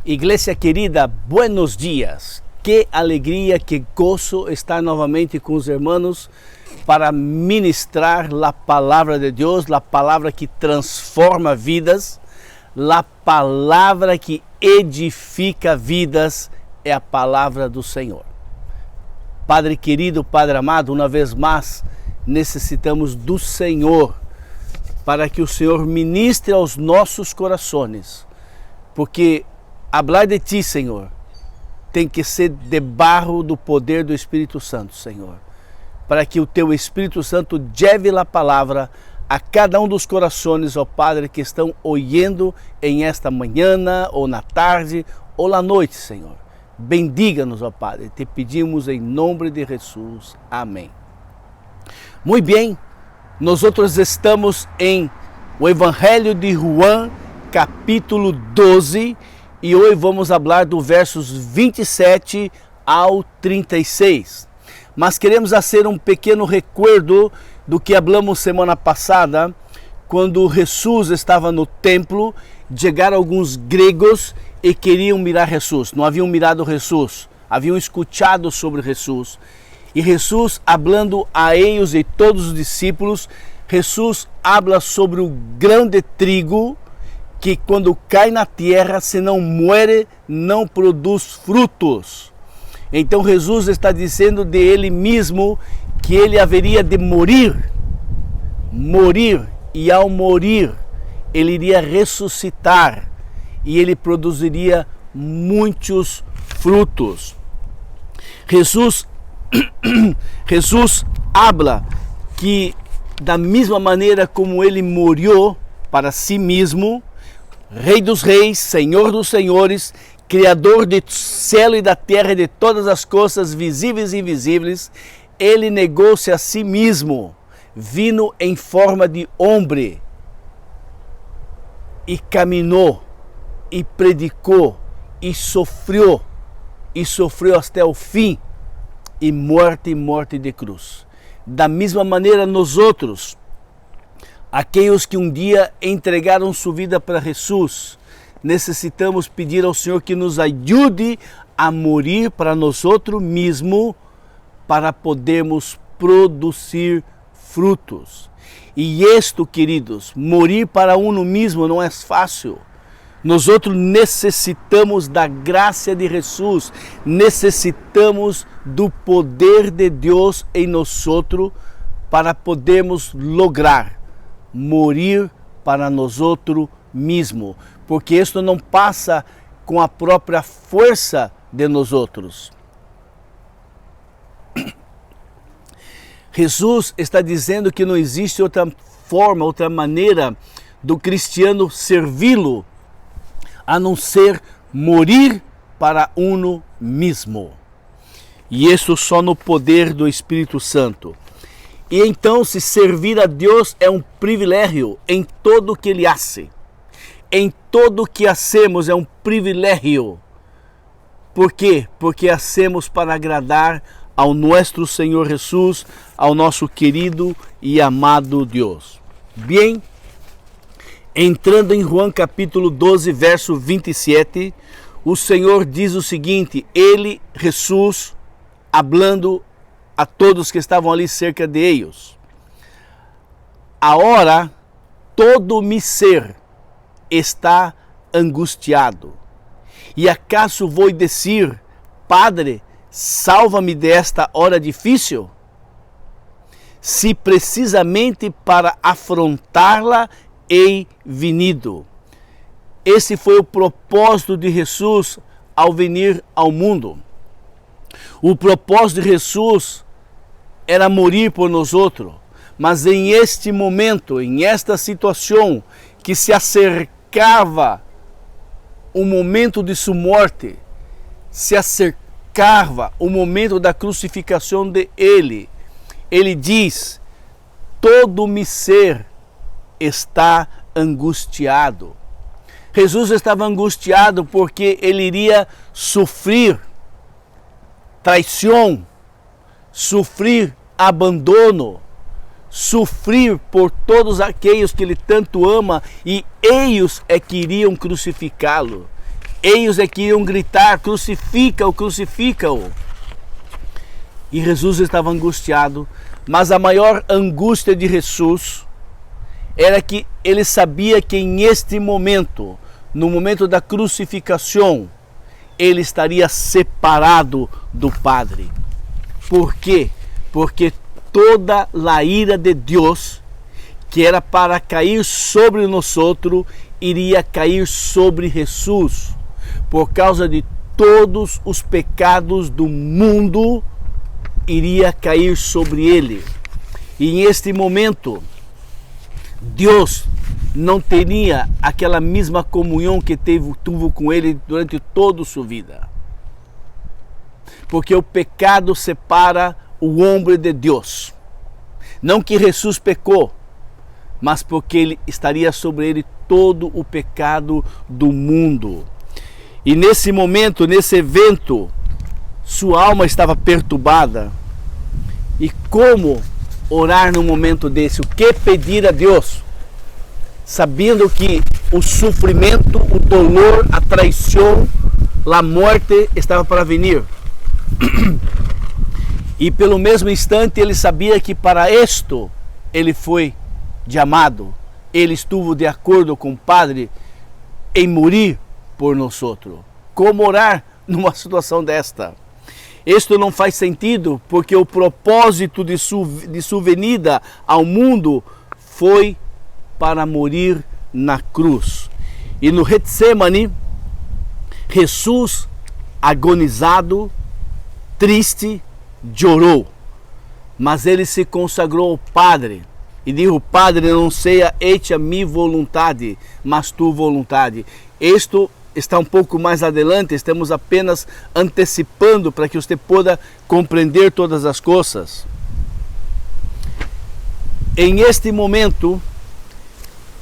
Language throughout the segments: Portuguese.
Igreja querida, buenos dias. Que alegria, que gozo estar novamente com os irmãos para ministrar a palavra de Deus, a palavra que transforma vidas, a palavra que edifica vidas, é a palavra do Senhor. Padre querido, Padre amado, uma vez mais necessitamos do Senhor para que o Senhor ministre aos nossos corações, porque hablar de Ti, Senhor, tem que ser debaixo do poder do Espírito Santo, Senhor, para que o Teu Espírito Santo leve a palavra a cada um dos corações, ó Padre, que estão ouvindo em esta manhã, ou na tarde, ou na noite, Senhor. Bendiga-nos, ó Padre, te pedimos em nome de Jesus. Amém. Muito bem, nós estamos em o Evangelho de João, capítulo 12, e hoje vamos falar do versos 27 ao 36. Mas queremos fazer um pequeno recuerdo do que falamos semana passada, quando Jesus estava no templo, chegaram alguns gregos e queriam mirar Jesus. Não haviam mirado Jesus, haviam escutado sobre Jesus. E Jesus, falando a eles e todos os discípulos, Jesus habla sobre o grão de trigo que quando cai na terra, se não muere, não produz frutos. Então Jesus está dizendo de ele mesmo que ele haveria de morir, e ao morir, ele iria ressuscitar e ele produziria muitos frutos. Jesus habla que da mesma maneira como ele morreu para si mesmo, Rei dos reis, Senhor dos senhores, Criador do céu e da terra e de todas as coisas visíveis e invisíveis, ele negou-se a si mesmo, vindo em forma de homem, e caminhou, e predicou, e sofreu até o fim, e morte de cruz. Da mesma maneira, nós outros, aqueles que um dia entregaram sua vida para Jesus, necessitamos pedir ao Senhor que nos ajude a morrer para nós outros mesmos, para podermos produzir frutos. E isto, queridos, morrer para uno mesmo não é fácil. Nós outros necessitamos da graça de Jesus, necessitamos do poder de Deus em nós outros para podermos lograr morrer para nós outros mesmo, porque isto não passa com a própria força de nós outros. Jesus está dizendo que não existe outra forma, outra maneira do cristiano servi-lo, a não ser morrer para uno mesmo. E isso só no poder do Espírito Santo. E então, se servir a Deus é um privilégio em todo o que Ele hace. Em todo o que hacemos é um privilégio. Por quê? Porque hacemos para agradar ao nosso Senhor Jesus, ao nosso querido e amado Deus. Bem, entrando em João capítulo 12, verso 27, o Senhor diz o seguinte, Ele, Jesus, hablando a todos que estavam ali cerca de eles. Agora, todo mi ser está angustiado. E acaso vou dizer, Padre, salva-me desta hora difícil? Se precisamente para afrontá-la hei venido. Esse foi o propósito de Jesus ao vir ao mundo. O propósito de Jesus era morrer por nós outros, mas em este momento, em esta situação que se acercava o momento de sua morte, se acercava o momento da crucificação de ele, ele diz, todo mi ser está angustiado. Jesus estava angustiado porque ele iria sofrer traição, sofrer abandono, sofrer por todos aqueles que ele tanto ama, e eles é que iriam crucificá-lo. Eles é que iam gritar: crucifica-o, crucifica-o. E Jesus estava angustiado, mas a maior angústia de Jesus era que ele sabia que em este momento, no momento da crucificação, ele estaria separado do Padre. Por quê? Porque toda a ira de Deus, que era para cair sobre nós outros, iria cair sobre Jesus, por causa de todos os pecados do mundo, iria cair sobre ele. E em este momento, Deus não teria aquela mesma comunhão que teve com ele durante toda a sua vida. Porque o pecado separa o homem de Deus. Não que Jesus pecou, mas porque ele estaria sobre ele todo o pecado do mundo. E nesse momento, nesse evento, sua alma estava perturbada. E como orar num momento desse? O que pedir a Deus? Sabendo que o sofrimento, o dolor, a traição, a morte estava para vir. E pelo mesmo instante ele sabia que para isto ele foi chamado. Ele estuvo de acordo com o Padre em morrer por nós outros. Como orar numa situação desta? Isto não faz sentido, porque o propósito de sua venida ao mundo foi para morrer na cruz. E no Getsemane, Jesus, agonizado, triste, chorou. Mas ele se consagrou ao Padre e disse: Padre, não seja hecha minha vontade, mas tua vontade. Isto está um pouco mais adelante, estamos apenas antecipando para que você possa compreender todas as coisas. Em este momento,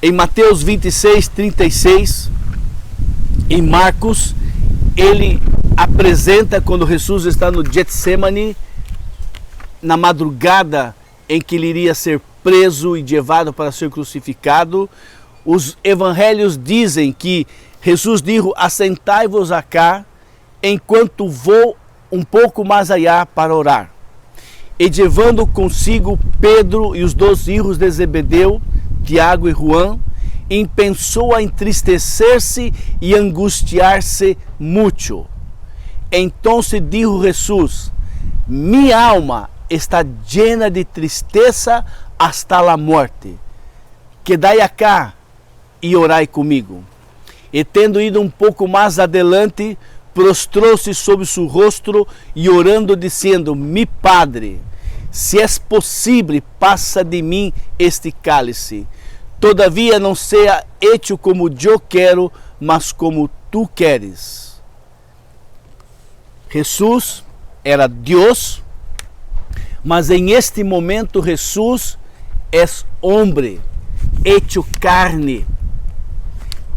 em Mateus 26, 36, em Marcos, ele apresenta quando Jesus está no Getsemane, na madrugada em que ele iria ser preso e levado para ser crucificado. Os evangelhos dizem que Jesus disse: assentai-vos acá, enquanto vou um pouco mais allá para orar. E levando consigo Pedro e os 2 filhos de Zebedeu, Tiago e Juan, pensou a entristecer-se e angustiar-se muito. Então disse Jesus: minha alma está llena de tristeza hasta a morte. Quedai acá e orai comigo. E tendo ido um pouco mais adelante, prostrou-se sobre seu rosto e orando, dizendo: mi Padre, se é possível, passa de mim este cálice. Todavia não seja hecho como eu quero, mas como tu queres. Jesus era Deus, mas em este momento Jesus é homem, hecho carne,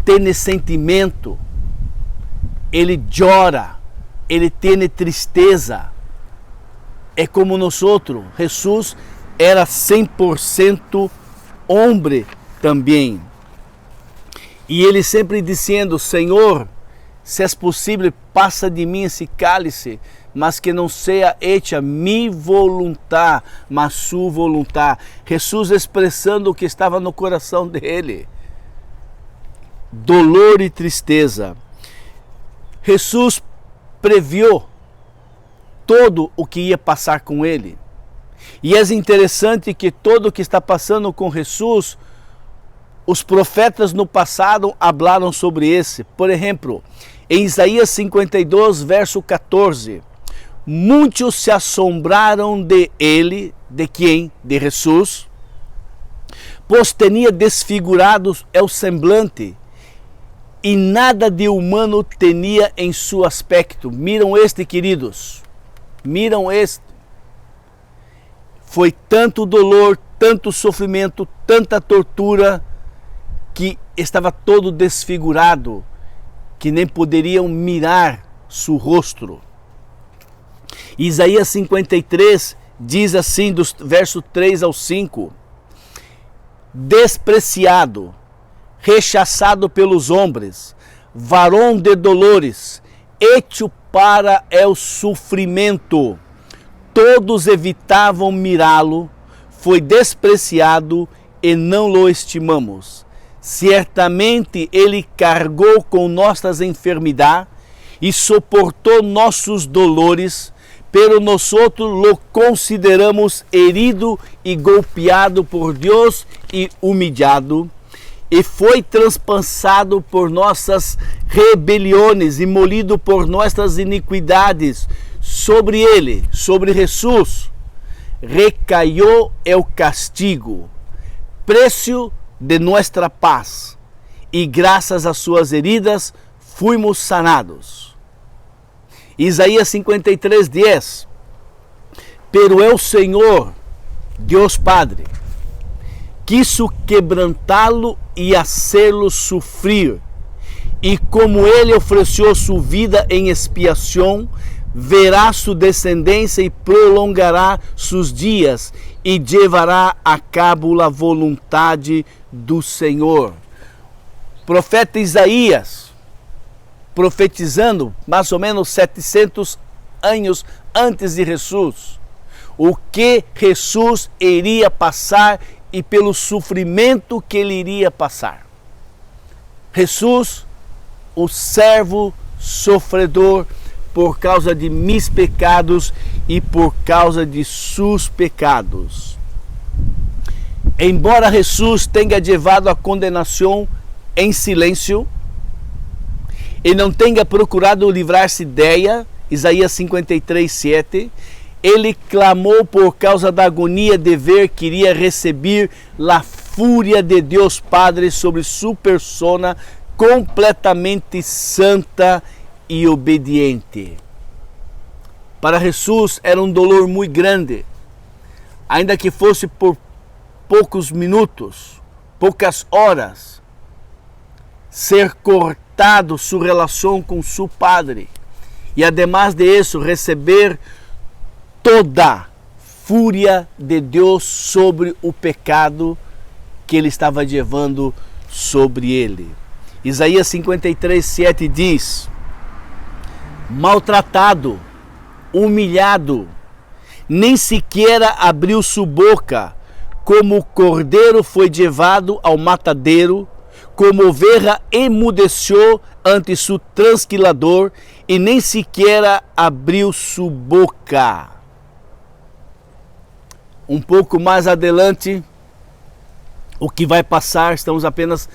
tem sentimento, ele chora, ele tem tristeza. É como nós outros. Jesus era 100% homem também. E ele sempre dizendo: Senhor, se é possível, passa de mim esse cálice, mas que não seja hecha minha vontade, mas sua vontade. Jesus expressando o que estava no coração dele: dolor e tristeza. Jesus previu todo o que ia passar com ele. E é interessante que todo o que está passando com Jesus, os profetas no passado falaram sobre esse. Por exemplo, em Isaías 52, verso 14, muitos se assombraram de ele, de quem? De Jesus, pois tinha desfigurado o semblante, e nada de humano tinha em seu aspecto. Miram este, queridos, miram este. Foi tanto dolor, tanto sofrimento, tanta tortura, que estava todo desfigurado, que nem poderiam mirar seu rosto. Isaías 53 diz assim, dos versos 3 ao 5: despreciado, rechaçado pelos homens, varão de dolores, hecho para o sofrimento. Todos evitavam mirá-lo, foi despreciado e não o estimamos. Certamente ele carregou com nossas enfermidades e suportou nossos dolores, pero nosotros lo consideramos herido e golpeado por Deus e humilhado, e foi transpassado por nossas rebeliões e molido por nossas iniquidades. Sobre ele, sobre Jesus, recaiu o castigo, preço de nossa paz, e graças às suas heridas fuimos sanados. Isaías 53:10. Pero el Senhor, Deus Padre, quiso quebrantá-lo e hacê-lo sofrer, e como ele ofereceu sua vida em expiação, verá sua descendência e prolongará seus dias, e levará a cabo a vontade do Senhor. Profeta Isaías, profetizando mais ou menos 700 anos antes de Jesus, o que Jesus iria passar e pelo sofrimento que ele iria passar. Jesus, o servo sofredor, por causa de meus pecados e por causa de seus pecados. Embora Jesus tenha levado a condenação em silêncio e não tenha procurado livrar-se dela, Isaías 53:7, ele clamou por causa da agonia de ver que iria receber a fúria de Deus Padre sobre sua persona completamente santa e obediente. Para Jesus era um dolor muito grande, ainda que fosse por poucos minutos, poucas horas, ser cortado sua relação com seu Padre e, además de isso, receber toda a fúria de Deus sobre o pecado que ele estava levando sobre ele. Isaías 53:7 diz: maltratado, humilhado, nem sequer abriu sua boca, como o cordeiro foi levado ao matadeiro, como ovelha emudeceu ante seu transquilador, e nem sequer abriu sua boca. Um pouco mais adiante, o que vai passar, estamos apenas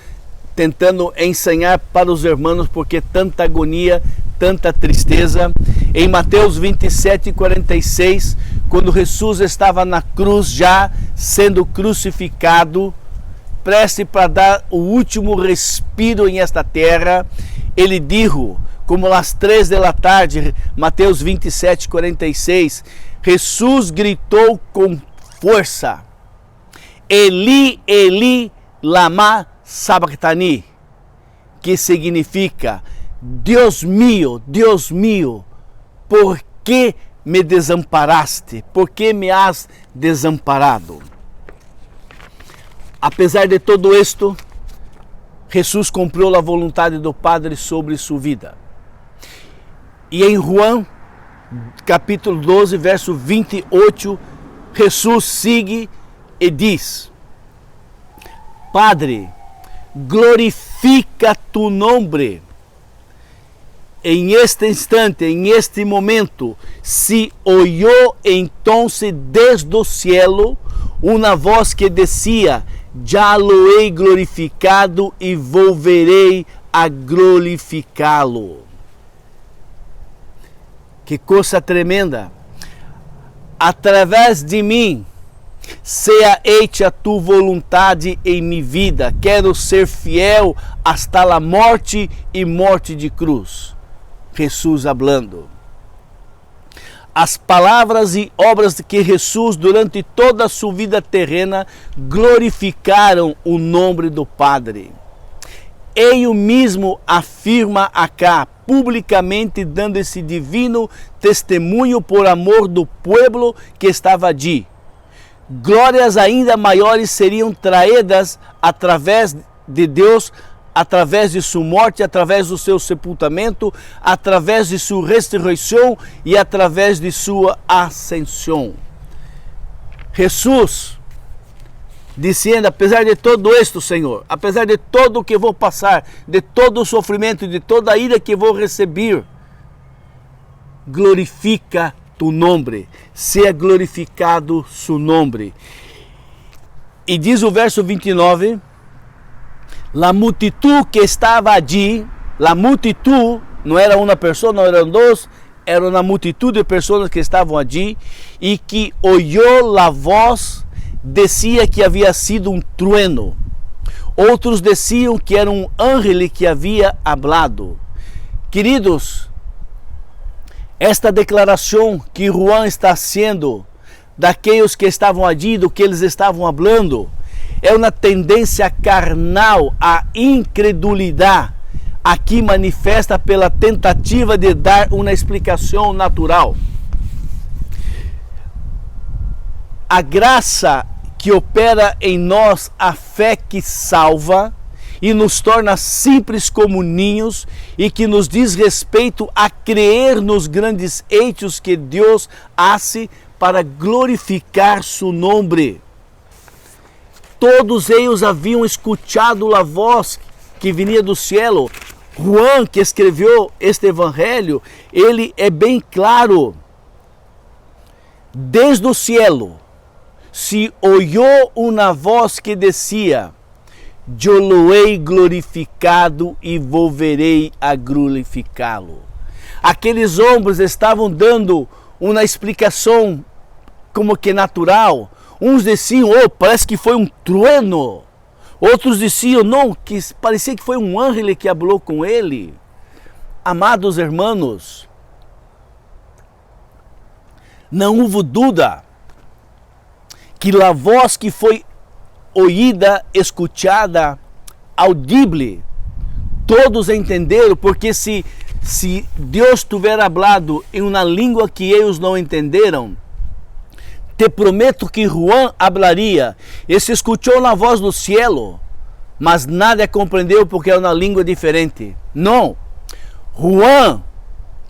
tentando ensinar para os irmãos, porque tanta agonia, tanta tristeza. Em Mateus 27:46, quando Jesus estava na cruz, já sendo crucificado, prestes para dar o último respiro em esta terra, ele disse, como às 3 da tarde, Mateus 27:46, Jesus gritou com força: Eli, Eli, lama sabachthani, que significa: Deus mío, por que me desamparaste? Por que me has desamparado? Apesar de todo isto, Jesus cumpriu a vontade do Padre sobre sua vida. E em João, capítulo 12, verso 28, Jesus sigue e diz: Padre, glorifica tu nome. En este instante, en este momento, se oyó entonces desde o cielo uma voz que decía: já lo he glorificado e volverei a glorificá-lo. Que coisa tremenda! Através de mim, seja hecha a tua vontade em minha vida. Quero ser fiel hasta a morte e morte de cruz. Jesus hablando. As palavras e obras de que Jesus, durante toda a sua vida terrena, glorificaram o nome do Padre. Ele mesmo afirma acá, publicamente, dando esse divino testemunho por amor do povo que estava ali. Glórias ainda maiores seriam traídas através de Deus através de sua morte, através do seu sepultamento, através de sua ressurreição e através de sua ascensão. Jesus dizendo, apesar de todo isto, Senhor, apesar de todo o que vou passar, de todo o sofrimento, de toda a ira que vou receber, glorifica tu nome, seja glorificado su nome. E diz o verso 29, la multitud que estava allí, la multitud, não era uma pessoa, não eram dois, era uma multitud de pessoas que estavam allí, e que oyó la voz, dizia que havia sido um trueno. Outros diziam que era um ángel que havia hablado. Queridos, esta declaração que Juan está fazendo daqueles que estavam ali, do que eles estavam falando, é uma tendência carnal, a incredulidade, aqui manifesta pela tentativa de dar uma explicação natural. A graça que opera em nós, a fé que salva e nos torna simples como ninhos e que nos diz respeito a crer nos grandes hechos que Deus hace para glorificar seu nome. Todos eles haviam escutado a voz que vinha do cielo. Juan, que escreveu este evangelho, ele é bem claro. Desde o cielo se oyó uma voz que dizia, eu lo hei glorificado e volverei a glorificá-lo. Aqueles homens estavam dando uma explicação como que natural. Uns diziam, oh, parece que foi um trueno. Outros diziam, não, que parecia que foi um ángel que falou com ele. Amados irmãos, não houve dúvida que a voz que foi oída, escutada, audible, todos entenderam, porque se Deus tiver hablado em uma língua que eles não entenderam, te prometo que Juan hablaria, e se escutou na voz do cielo, mas nada compreendeu porque é uma língua diferente. Não, Juan,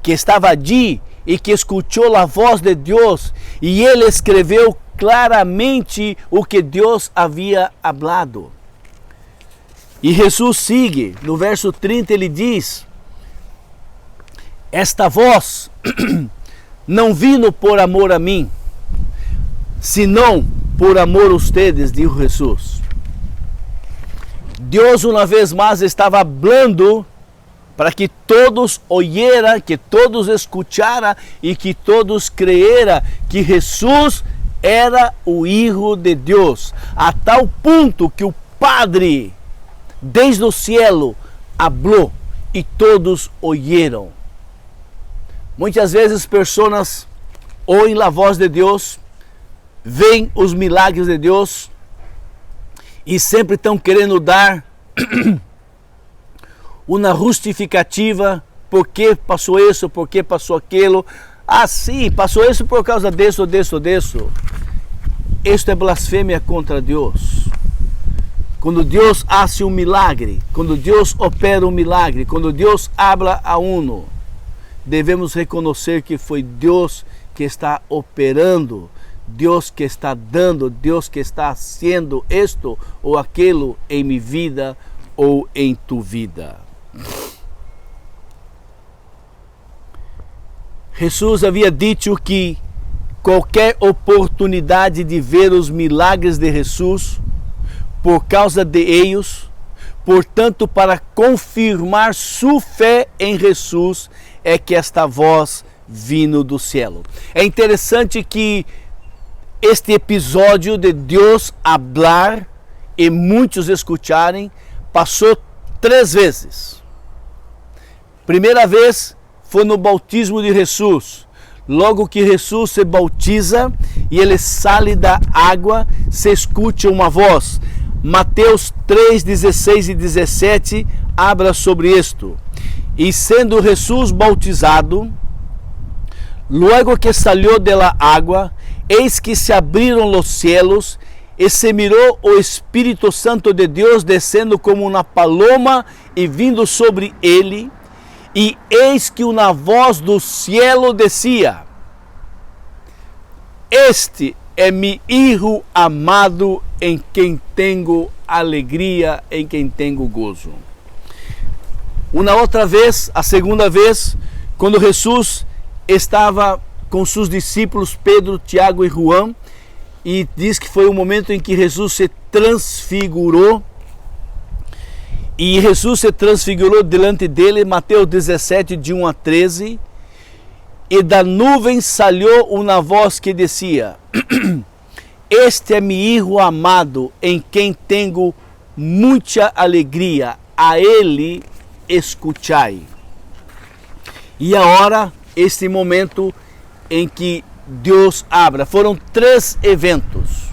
que estava ali e que escutou a voz de Deus, e ele escreveu claramente o que Deus havia hablado. E Jesus sigue, no verso 30 ele diz, esta voz não vino por amor a mim, senão por amor a ustedes, dijo Jesus. Deus uma vez mais estava falando para que todos oyeran, que todos escucharan e que todos creyeran que Jesus era o Hijo de Deus, a tal ponto que o Padre, desde o cielo, hablou e todos oyeron. Muitas vezes pessoas ouvem a voz de Deus, veem os milagres de Deus e sempre estão querendo dar uma justificativa, por que passou isso, por que passou aquilo. Ah, sim, passou isso por causa disso. Isto é blasfêmia contra Deus. Quando Deus hace um milagre, quando Deus opera um milagre, quando Deus habla a uno, devemos reconhecer que foi Deus que está operando, Deus que está dando, Deus que está haciendo isto ou aquilo em minha vida ou em tu vida. Jesus havia dito que qualquer oportunidade de ver os milagres de Jesus, por causa de eles, portanto, para confirmar sua fé em Jesus, é que esta voz vindo do cielo. É interessante que este episódio de Deus hablar e muitos escutarem, passou 3 vezes. Primeira vez foi no bautismo de Jesus. Logo que Jesus se bautiza e ele sai da água, se escute uma voz. Mateus 3, 16 e 17 habla sobre isto. E sendo Jesus bautizado, logo que salió de la água, eis que se abriram os cielos, e se mirou o Espírito Santo de Deus descendo como uma paloma e vindo sobre ele, e eis que uma voz do cielo descia: Este é meu Filho amado, em quem tenho alegria, em quem tenho gozo. Uma outra vez, a segunda vez, quando Jesus estava com seus discípulos Pedro, Tiago e João, e diz que foi o momento em que Jesus se transfigurou, e Jesus se transfigurou delante dele, Mateus 17, de 1 a 13, e da nuvem saiu uma voz que dizia: Este é meu Filho amado, em quem tenho muita alegria, a ele escutai. E agora, este momento em que Deus abra, foram 3 eventos,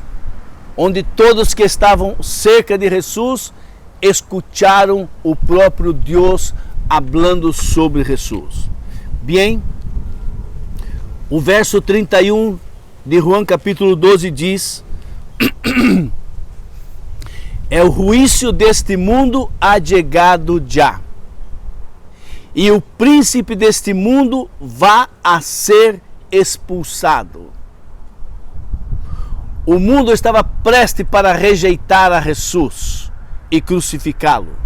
onde todos que estavam cerca de Jesus escutaram o próprio Deus falando sobre Jesus. Bem, o verso 31 de João capítulo 12 diz: É o juízo deste mundo ha chegado já, e o príncipe deste mundo vai a ser expulsado. O mundo estava prestes para rejeitar a Jesus e crucificá-lo.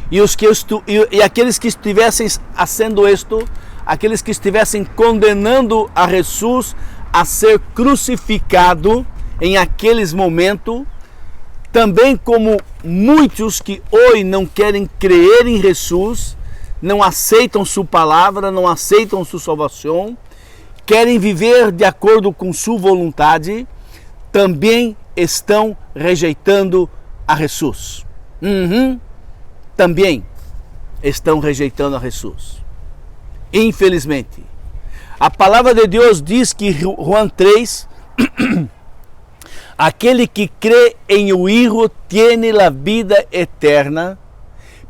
E aqueles que estivessem fazendo isto, aqueles que estivessem condenando a Jesus a ser crucificado em aqueles momentos, também como muitos que hoje não querem crer em Jesus, não aceitam sua palavra, não aceitam sua salvação, querem viver de acordo com sua vontade, também estão rejeitando a Jesus. Também estão rejeitando a Jesus. Infelizmente. A palavra de Deus diz que João 3, aquele que crê em o Filho tem a vida eterna,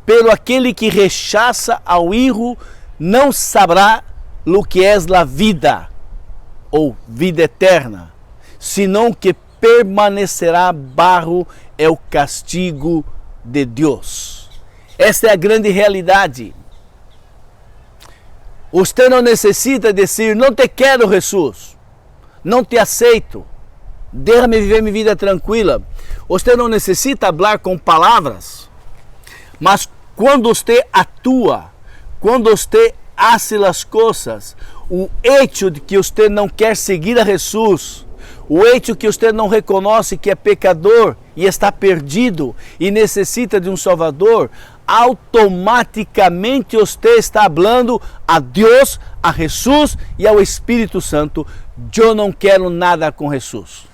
pero aquele que rechaça ao Filho não saberá o que é a vida, ou vida eterna, senão que permanecerá bajo o castigo de Deus. Esta é a grande realidade. Você não necessita dizer: não te quero, Jesus, não te aceito, deixa-me viver minha vida tranquila. Você não necessita falar com palavras, mas quando você atua, quando você faz as coisas, o hecho de que você não quer seguir a Jesus, o hecho que você não reconhece que é pecador e está perdido e necessita de um Salvador, automaticamente você está falando a Deus, a Jesus e ao Espírito Santo: eu não quero nada com Jesus.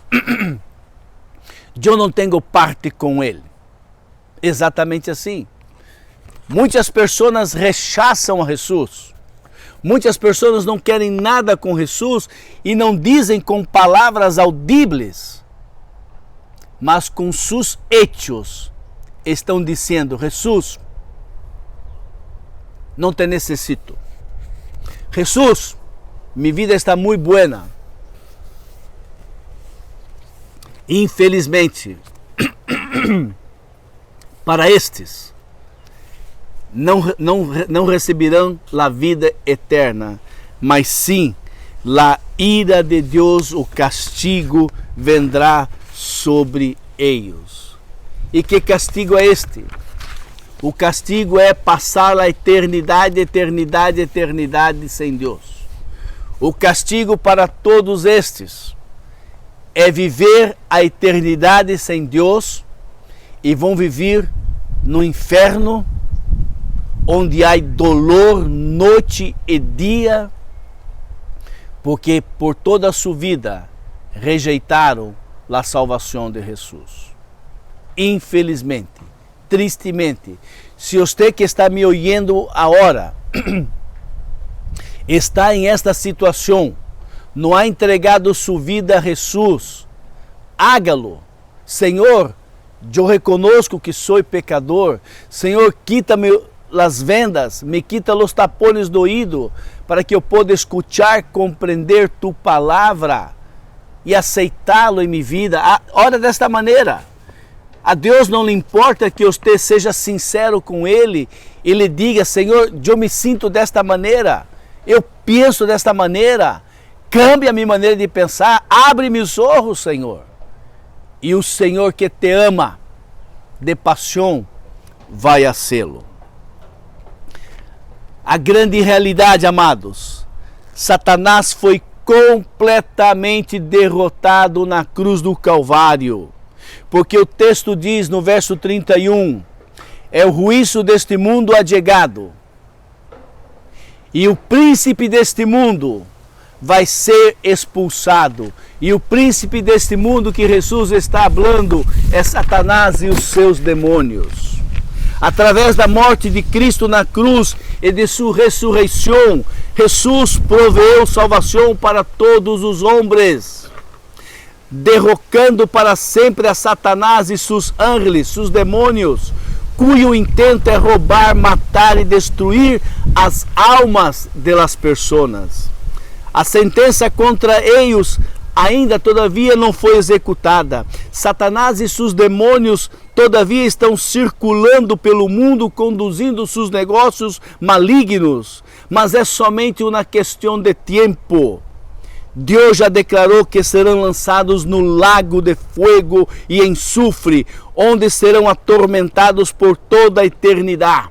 Eu não tenho parte com ele. Exatamente assim. Muitas pessoas rechaçam a Jesus. Muitas pessoas não querem nada com Jesus e não dizem com palavras audíveis, mas com seus hechos estão dizendo: Jesus, não te necessito. Jesus, minha vida está muito boa. Infelizmente, para estes, não receberão a vida eterna, mas sim a ira de Deus, o castigo vendrá sobre eles. E que castigo é este? O castigo é passar a eternidade sem Deus. O castigo para todos estes é viver a eternidade sem Deus e vão viver no inferno, onde há dolor noite e dia, porque por toda a sua vida rejeitaram a salvação de Jesus. Infelizmente, tristemente, se você que está me ouvindo agora está em esta situação, não ha entregado sua vida a Jesus, hágalo. Senhor, eu reconozco que sou pecador. Senhor, quita-me as vendas, me quita os tapones do ouvido, para que eu possa escutar, compreender tu palavra e aceitá-lo em minha vida, ora desta maneira. A Deus não lhe importa que você seja sincero com Ele e lhe diga: Senhor, eu me sinto desta maneira, eu penso desta maneira, cambie a minha maneira de pensar, abre meus olhos, Senhor. E o Senhor que te ama de paixão vai a sê-lo. A grande realidade, amados, Satanás foi completamente derrotado na cruz do Calvário. Porque o texto diz no verso 31, é o juízo deste mundo adegado. E o príncipe deste mundo vai ser expulsado. E o príncipe deste mundo que Jesus está falando é Satanás e os seus demônios. Através da morte de Cristo na cruz e de sua ressurreição, Jesus proveu salvação para todos os homens, derrocando para sempre a Satanás e seus ángeles, seus demônios, cujo intento é roubar, matar e destruir as almas das pessoas. A sentença contra eles ainda todavia não foi executada. Satanás e seus demônios todavia estão circulando pelo mundo, conduzindo seus negócios malignos, mas é somente uma questão de tempo. Deus já declarou que serão lançados no lago de fogo e enxofre, onde serão atormentados por toda a eternidade.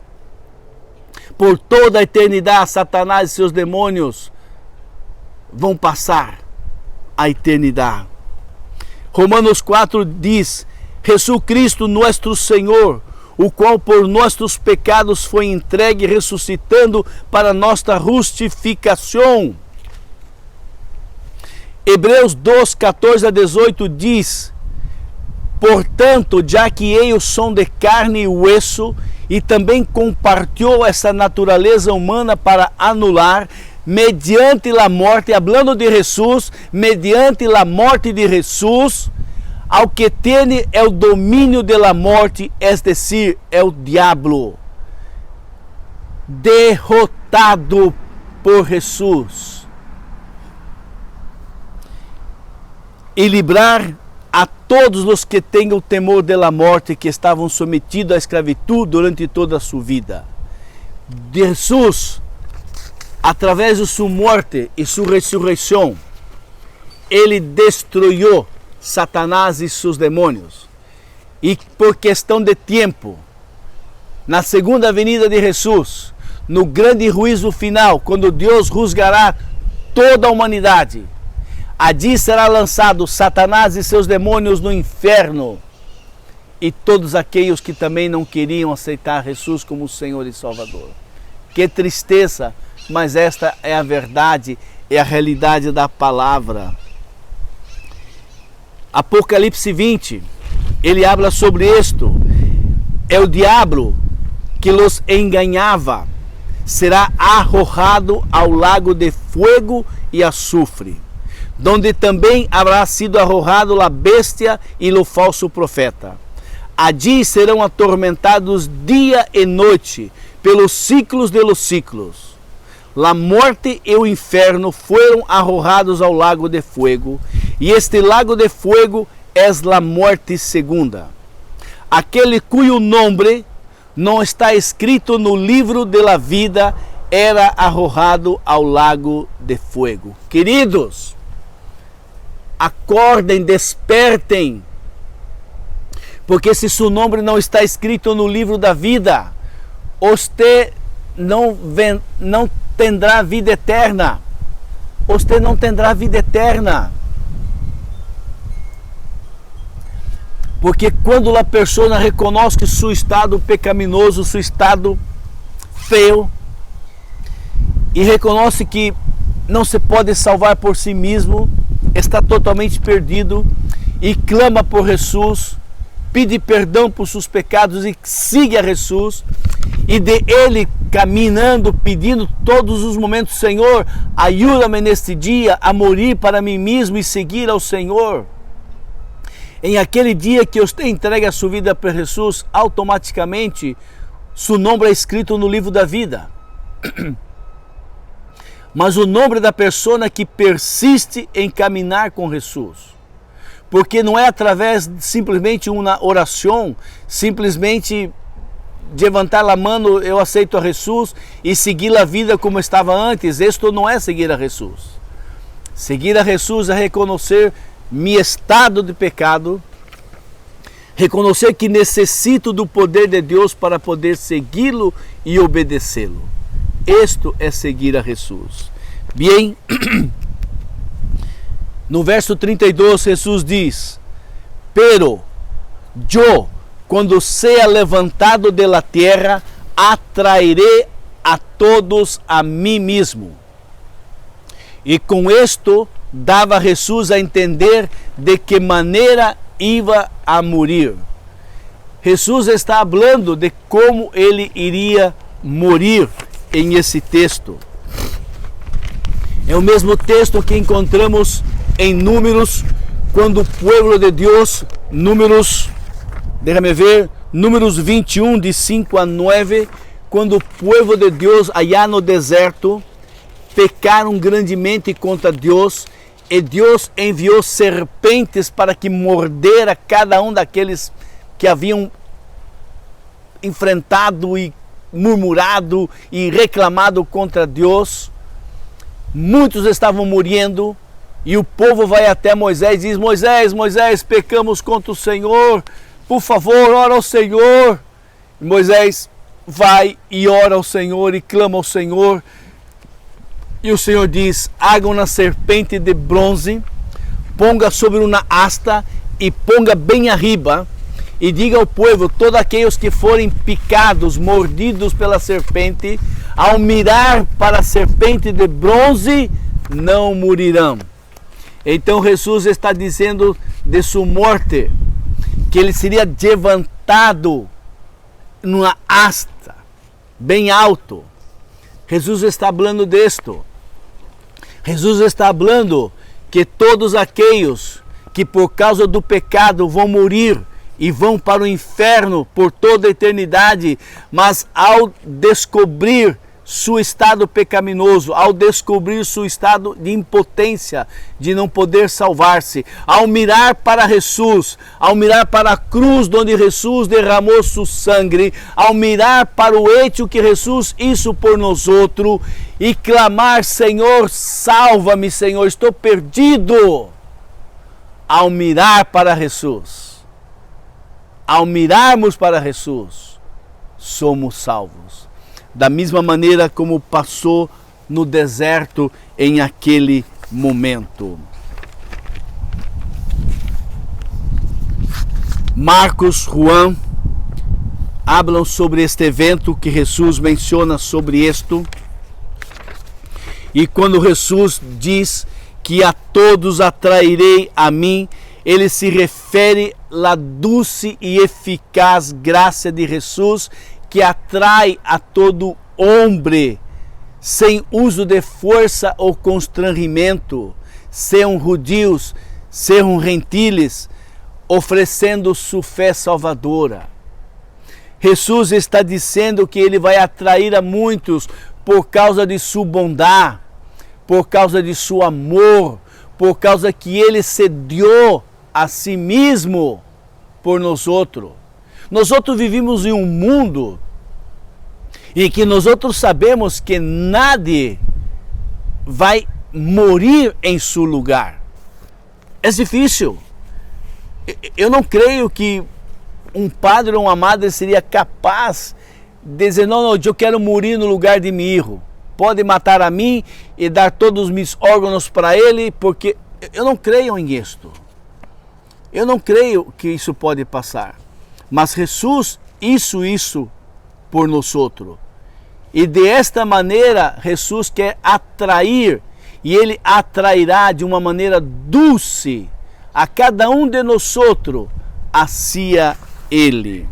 Por toda a eternidade, Satanás e seus demônios vão passar a eternidade. Romanos 4 diz: Jesus Cristo, nosso Senhor, o qual por nossos pecados foi entregue, ressuscitando para nossa justificação. Hebreus 2, 14 a 18 diz: portanto, já que eles são de carne e osso, e também compartilhou essa natureza humana para anular, mediante a morte, hablando de Jesus, mediante a morte de Jesus, ao que tem o domínio da morte, es decir, é o diabo, derrotado por Jesus, e livrar a todos os que têm o temor da morte, que estavam submetidos à escravidão durante toda a sua vida. Jesus, através de sua morte e sua ressurreição, ele destruiu Satanás e seus demônios. E por questão de tempo, na segunda venida de Jesus, no grande juízo final, quando Deus juzgará toda a humanidade, allí será lançado Satanás e seus demônios no inferno, e todos aqueles que também não queriam aceitar Jesus como Senhor e Salvador. Que tristeza, mas esta é a verdade, é a realidade da palavra. Apocalipse 20, ele habla sobre isto. É o diabo que los enganava, será arrojado ao lago de fogo e azufre, donde também haverá sido arrojado a bestia e o falso profeta. Allí serão atormentados dia e noite, pelos ciclos de los ciclos. A morte e o inferno foram arrojados ao lago de fogo, e este lago de fogo é a morte segunda. Aquele cujo nome não está escrito no livro de la vida era arrojado ao lago de fogo. Queridos, acordem, despertem, porque se seu nome não está escrito no livro da vida, você não terá vida eterna. Você não terá vida eterna. Porque quando a pessoa reconhece seu estado pecaminoso, seu estado feio, e reconhece que não se pode salvar por si mesmo, está totalmente perdido, e clama por Jesus, pede perdão por seus pecados e siga a Jesus, e de ele caminhando, pedindo todos os momentos: Senhor, ajuda-me neste dia a morrer para mim mesmo e seguir ao Senhor. Em aquele dia que você entrega a sua vida para Jesus, automaticamente seu nome é escrito no livro da vida. mas o nome da pessoa que persiste em caminhar com Jesus. Porque não é através de simplesmente uma oração, simplesmente de levantar a mão, eu aceito a Jesus e seguir a vida como estava antes. Isto não é seguir a Jesus. Seguir a Jesus é reconhecer meu estado de pecado, reconhecer que necessito do poder de Deus para poder segui-lo e obedecê-lo. Isto é seguir a Jesus. Bem, no verso 32, Jesus diz: Pero yo, quando sea levantado de la tierra, atrairé a todos a mim mesmo. E com isto dava Jesus a entender de que maneira ia a morrer. Jesus está falando de como ele iria morrer em esse texto. É o mesmo texto que encontramos em Números, quando o povo de Deus, Números 21, de 5 a 9, quando o povo de Deus, allá no deserto, pecaram grandemente contra Deus, e Deus enviou serpentes para que mordera cada um daqueles que haviam enfrentado e murmurado e reclamado contra Deus. Muitos estavam morrendo, e o povo vai até Moisés e diz: Moisés, pecamos contra o Senhor, por favor, ora ao Senhor. E Moisés vai e ora ao Senhor e clama ao Senhor. E o Senhor diz: haga uma serpente de bronze, ponga sobre uma asta e ponga bem arriba, e diga ao povo: todos aqueles que forem picados, mordidos pela serpente, ao mirar para a serpente de bronze, não morirão. Então Jesus está dizendo de sua morte, que ele seria levantado numa asta, bem alto. Jesus está falando disto. Jesus está falando que todos aqueles que por causa do pecado vão morrer e vão para o inferno por toda a eternidade, mas ao descobrir seu estado pecaminoso, ao descobrir seu estado de impotência, de não poder salvar-se, ao mirar para Jesus, ao mirar para a cruz onde Jesus derramou seu sangue, ao mirar para o hecho que Jesus hizo por nós outros e clamar: Senhor, salva-me, Senhor, estou perdido. Ao mirar para Jesus, ao mirarmos para Jesus, somos salvos. Da mesma maneira como passou no deserto em aquele momento. Marcos, Juan, falam sobre este evento que Jesus menciona sobre isto. E quando Jesus diz que a todos atrairei a mim, ele se refere à doce e eficaz graça de Jesus, que atrai a todo homem, sem uso de força ou constrangimento, sejam judios, sejam gentiles, oferecendo sua fé salvadora. Jesus está dizendo que ele vai atrair a muitos por causa de sua bondade, por causa de seu amor, por causa que ele se deu a si mesmo por nós outros. Nós outros vivimos em um mundo em que nós outros sabemos que nadie vai morrer em seu lugar. É difícil. Eu não creio que um padre ou uma madre seria capaz de dizer: não, eu quero morrer no lugar de meu filho. Pode matar a mim e dar todos os meus órgãos para ele, porque eu não creio em isto. Eu não creio que isso pode passar. Mas Jesus hizo isso por nós outros. E desta maneira Jesus quer atrair, e ele atrairá de uma maneira doce a cada um de nós outros hacia ele.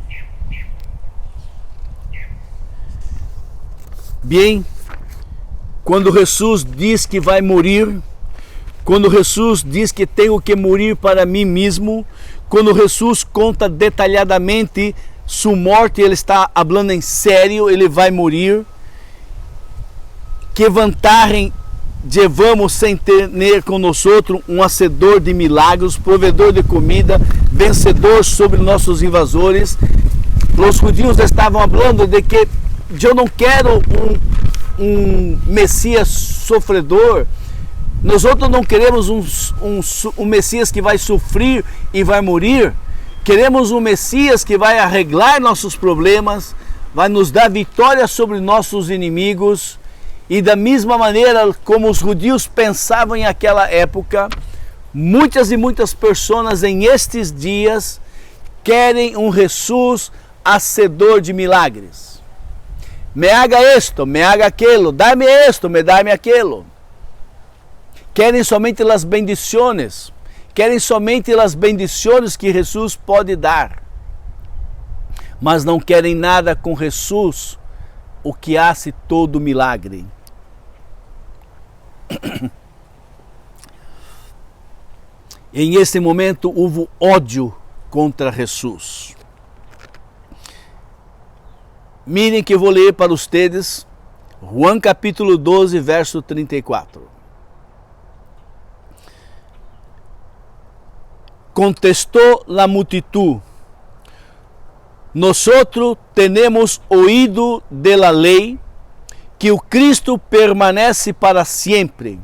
Bem, quando Jesus diz que vai morrer, quando Jesus diz que tenho que morrer para mim mesmo, quando Jesus conta detalhadamente sua morte, ele está falando em sério, ele vai morrer. Que vantagem levamos sem ter com nós um hacedor de milagres, provedor de comida, vencedor sobre nossos invasores. Os judeus estavam falando de que eu não quero um Messias sofredor. Nós outros não queremos um Messias que vai sofrer e vai morrer. Queremos um Messias que vai arreglar nossos problemas, vai nos dar vitória sobre nossos inimigos. E da mesma maneira como os judeus pensavam em aquela época, muitas e muitas pessoas em estes dias querem um Jesus hacedor de milagres. Me haga esto, me haga aquilo, dá-me esto, me dá-me aquilo. Querem somente as bendições, querem somente as bendições que Jesus pode dar, mas não querem nada com Jesus, o que hace todo milagre. Em esse momento houve ódio contra Jesus. Mirem que eu vou ler para vocês Juan capítulo 12, verso 34. Contestou la multitud: nosotros tenemos oído de la ley que o Cristo permanece para sempre.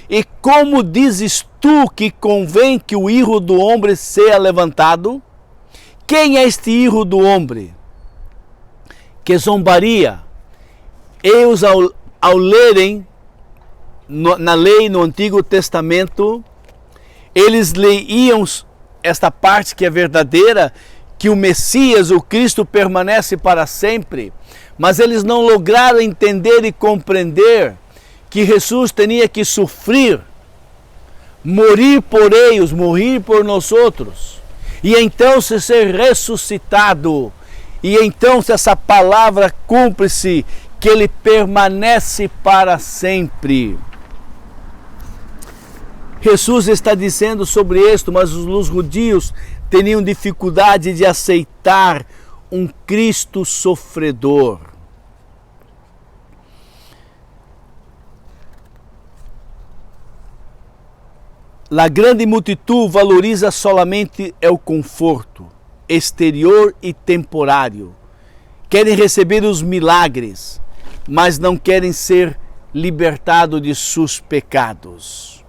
E como dizes tu que convém que o Hijo do Homem seja levantado? Quem é este Hijo do Homem? Que zombaria. Eles ao lerem na lei no Antigo Testamento, eles leiam esta parte que é verdadeira, que o Messias, o Cristo, permanece para sempre, mas eles não lograram entender e compreender que Jesus tinha que sofrer, morir por eles, morrer por nós outros, e então se ser ressuscitado, e então se essa palavra cumpre-se, que ele permanece para sempre. Jesus está dizendo sobre isto, mas os judeus tinham dificuldade de aceitar um Cristo sofredor. A grande multitud valoriza solamente o conforto exterior e temporário. Querem receber os milagres, mas não querem ser libertados de seus pecados.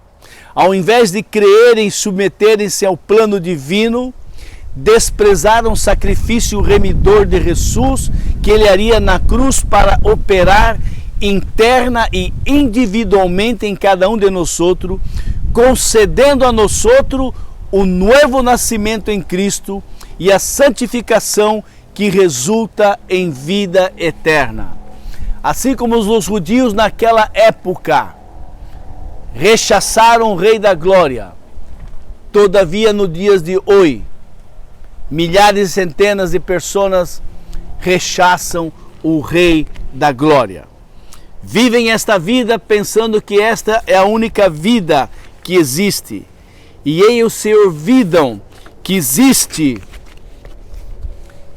Ao invés de crerem e submeterem-se ao plano divino, desprezaram o sacrifício remidor de Jesus que ele haria na cruz para operar interna e individualmente em cada um de nós, concedendo a nós o novo nascimento em Cristo e a santificação que resulta em vida eterna. Assim como os judeus naquela época rechaçaram o Rei da Glória, todavia nos dias de hoje, milhares e centenas de pessoas rechaçam o Rei da Glória. Vivem esta vida pensando que esta é a única vida que existe. E eles se olvidam que existe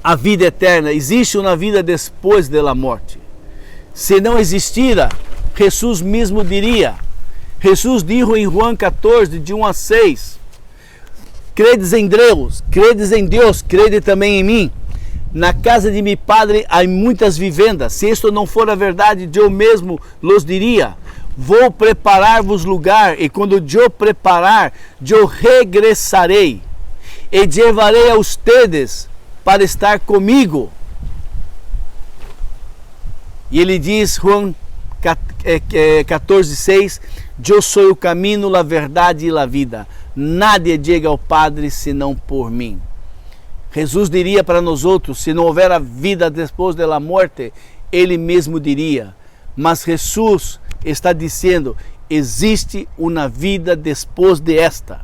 a vida eterna, existe uma vida depois da morte. Se não existira, Jesus mesmo diria, Jesus disse em Juan 14, de 1 a 6, credes em Deus, crede também em mim. Na casa de meu Padre há muitas vivendas. Se isto não for a verdade, eu mesmo los diria. Vou preparar-vos lugar, e quando eu preparar, eu regressarei e levarei a ustedes para estar comigo. E ele diz, Juan 14:6, eu sou o caminho, a verdade e a vida. Nadie chega ao Padre senão por mim. Jesus diria para nós outros, se não houver a vida depois da morte, ele mesmo diria. Mas Jesus está dizendo, existe uma vida depois de esta.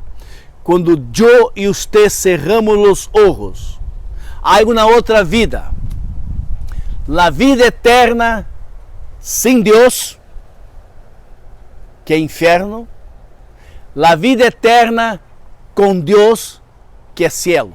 Quando eu e você cerramos os olhos, há uma outra vida. A vida eterna sem Deus, que é inferno. A vida eterna com Deus, que é cielo.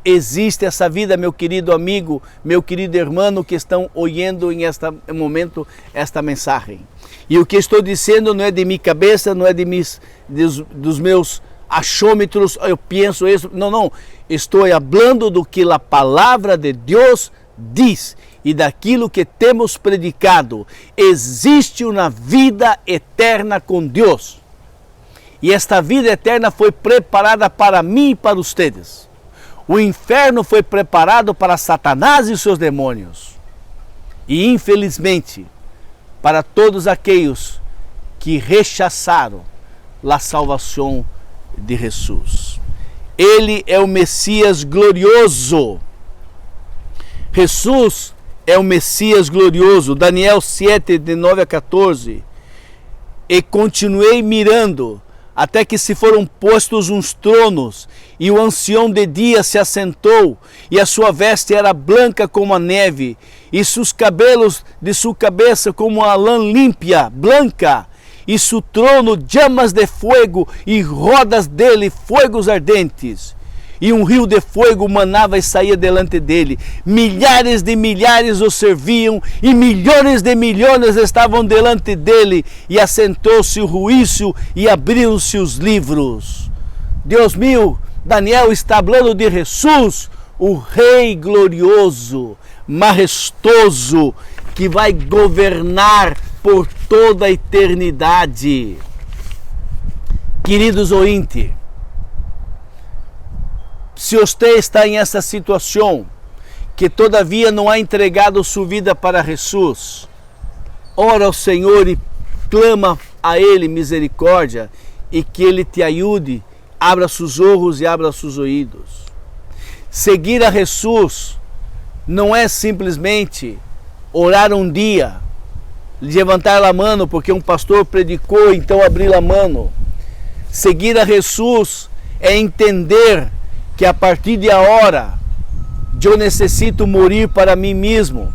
existe essa vida, meu querido amigo, meu querido irmão que estão ouvindo em este momento esta mensagem. E o que estou dizendo não é de minha cabeça, não é dos meus achômetros, eu penso isso, não. Estou falando do que a palavra de Deus diz e daquilo que temos predicado. Existe uma vida eterna com Deus. E esta vida eterna foi preparada para mim e para vocês. O inferno foi preparado para Satanás e seus demônios. E infelizmente, para todos aqueles que rechaçaram a salvação de Jesus. Ele é o Messias glorioso. Jesus é o Messias glorioso. Daniel 7, de 9 a 14. E continuei mirando, até que se foram postos uns tronos, e o ancião de dia se assentou, e a sua veste era branca como a neve, e seus cabelos de sua cabeça como a lã límpia, branca, e seu trono chamas de fogo, e rodas dele fogos ardentes. E um rio de fogo manava e saía delante dele. Milhares de milhares o serviam, e milhões de milhões estavam delante dele. E assentou-se o juízo, e abriram-se os livros. Deus meu, Daniel está falando de Jesus, o Rei glorioso, majestoso, que vai governar por toda a eternidade. Queridos ouvintes, se você está em essa situação, que todavia não ha entregado sua vida para Jesus, ora ao Senhor e clama a Ele misericórdia, e que Ele te ajude, abra seus olhos e abra seus ouvidos. Seguir a Jesus não é simplesmente orar um dia, levantar a mão porque um pastor predicou, então abrir a mão. Seguir a Jesus é entender que a partir de agora eu necessito morrer para mim mesmo,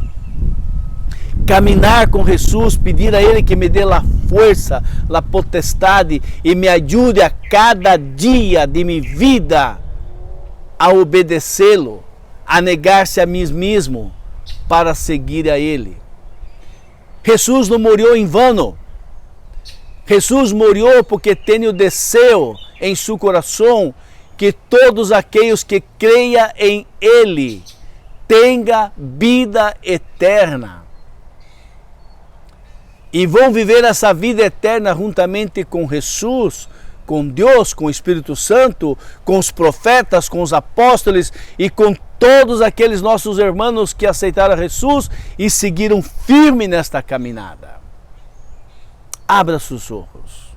caminhar com Jesus, pedir a Ele que me dê a força, a potestade e me ajude a cada dia de minha vida a obedecê-lo, a negar-se a mim mesmo para seguir a Ele. Jesus não morreu em vano. Jesus morreu porque tem o desejo em seu coração que todos aqueles que creiam em Ele tenham vida eterna. E vão viver essa vida eterna juntamente com Jesus, com Deus, com o Espírito Santo, com os profetas, com os apóstolos e com todos aqueles nossos irmãos que aceitaram Jesus e seguiram firme nesta caminhada. Abra seus olhos.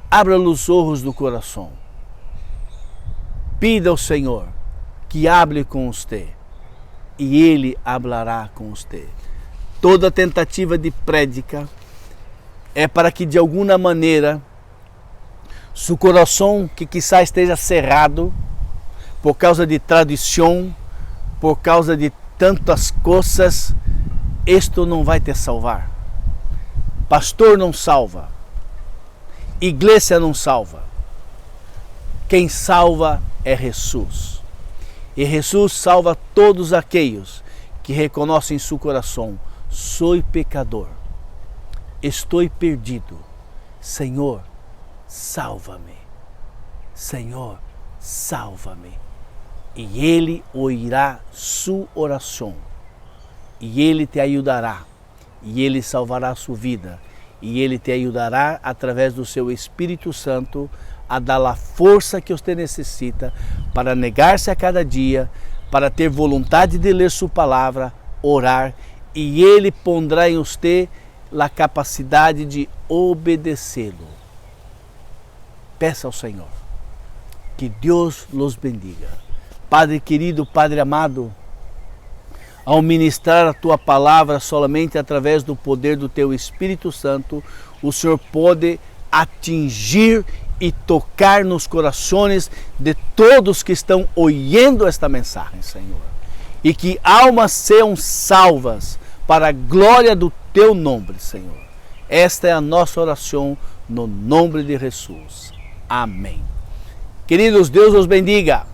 Abra os olhos do coração. Pida ao Senhor que hable com você e Ele hablará com você. Toda tentativa de prédica é para que de alguma maneira seu coração, que quizá esteja cerrado por causa de tradição, por causa de tantas coisas, isto não vai te salvar. Pastor não salva. Igreja não salva. Quem salva é Jesus. E Jesus salva todos aqueles que reconhecem em seu coração: sou pecador, estou perdido. Senhor, salva-me. Senhor, salva-me. E Ele ouvirá sua oração. E Ele te ajudará. E Ele salvará a sua vida. E Ele te ajudará através do seu Espírito Santo a dar a força que você necessita para negar-se a cada dia, para ter vontade de ler sua palavra, orar, e Ele pondrá em você a capacidade de obedecê-lo. Peça ao Senhor. Que Deus los bendiga. Padre querido, Padre amado, ao ministrar a Tua palavra somente através do poder do Teu Espírito Santo, o Senhor pode atingir e tocar nos corações de todos que estão ouvindo esta mensagem, Senhor. E que almas sejam salvas para a glória do Teu nome, Senhor. Esta é a nossa oração no nome de Jesus. Amém. Queridos, Deus os bendiga.